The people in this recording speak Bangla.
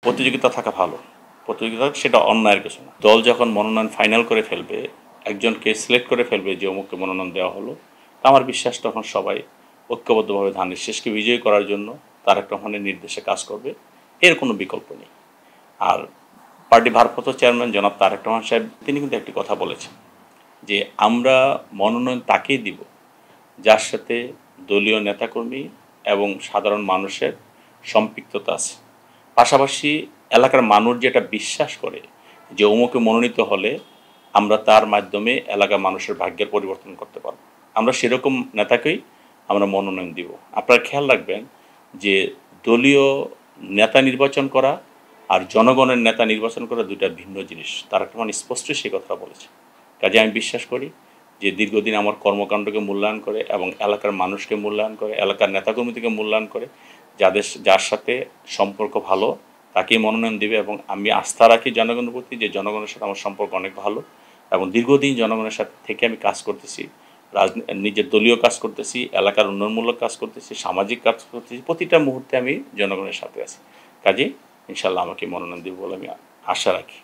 প্রতিযোগিতা থাকা ভালো, প্রতিযোগিতা সেটা অন্যায়ের কিছু না। দল যখন মনোনয়ন ফাইনাল করে ফেলবে, একজনকে সিলেক্ট করে ফেলবে যে অমুককে মনোনয়ন দেওয়া হলো, আমার বিশ্বাস তখন সবাই ঐক্যবদ্ধভাবে ধানের শীষকে বিজয়ী করার জন্য তারেক রহমানের নির্দেশে কাজ করবে, এর কোনো বিকল্প নেই। আর পার্টি ভারপ্রাপ্ত চেয়ারম্যান জনাব তারেক রহমান সাহেব তিনি কিন্তু একটি কথা বলেছেন যে আমরা মনোনয়ন তাকেই দিব যার সাথে দলীয় নেতাকর্মী এবং সাধারণ মানুষের সম্পৃক্ততা আছে। পাশাপাশি এলাকার মানুষ যেটা বিশ্বাস করে যে অমুকে মনোনীত হলে আমরা তার মাধ্যমে এলাকার মানুষের ভাগ্যের পরিবর্তন করতে পারব, আমরা সেরকম নেতাকেই আমরা মনোনয়ন দিব। আপনারা খেয়াল রাখবেন যে দলীয় নেতা নির্বাচন করা আর জনগণের নেতা নির্বাচন করা দুইটা ভিন্ন জিনিস। তারেক রহমান স্পষ্টই সেই কথা বলেছে। কাজে আমি বিশ্বাস করি যে দীর্ঘদিন আমার কর্মকাণ্ডকে মূল্যায়ন করে এবং এলাকার মানুষকে মূল্যায়ন করে, এলাকার নেতাকর্মীদেরকে মূল্যায়ন করে, যার সাথে সম্পর্ক ভালো তাকেই মনোনয়ন দেবে। এবং আমি আস্থা রাখি জনগণের প্রতি যে জনগণের সাথে আমার সম্পর্ক অনেক ভালো এবং দীর্ঘদিন জনগণের সাথে থেকে আমি কাজ করতেছি, নিজের দলীয় কাজ করতেছি, এলাকার উন্নয়নমূলক কাজ করতেছি, সামাজিক কাজ করতেছি, প্রতিটা মুহূর্তে আমি জনগণের সাথে আছি। কাজে ইনশাল্লাহ আমাকে মনোনয়ন দেবে বলে আমি আশা রাখি।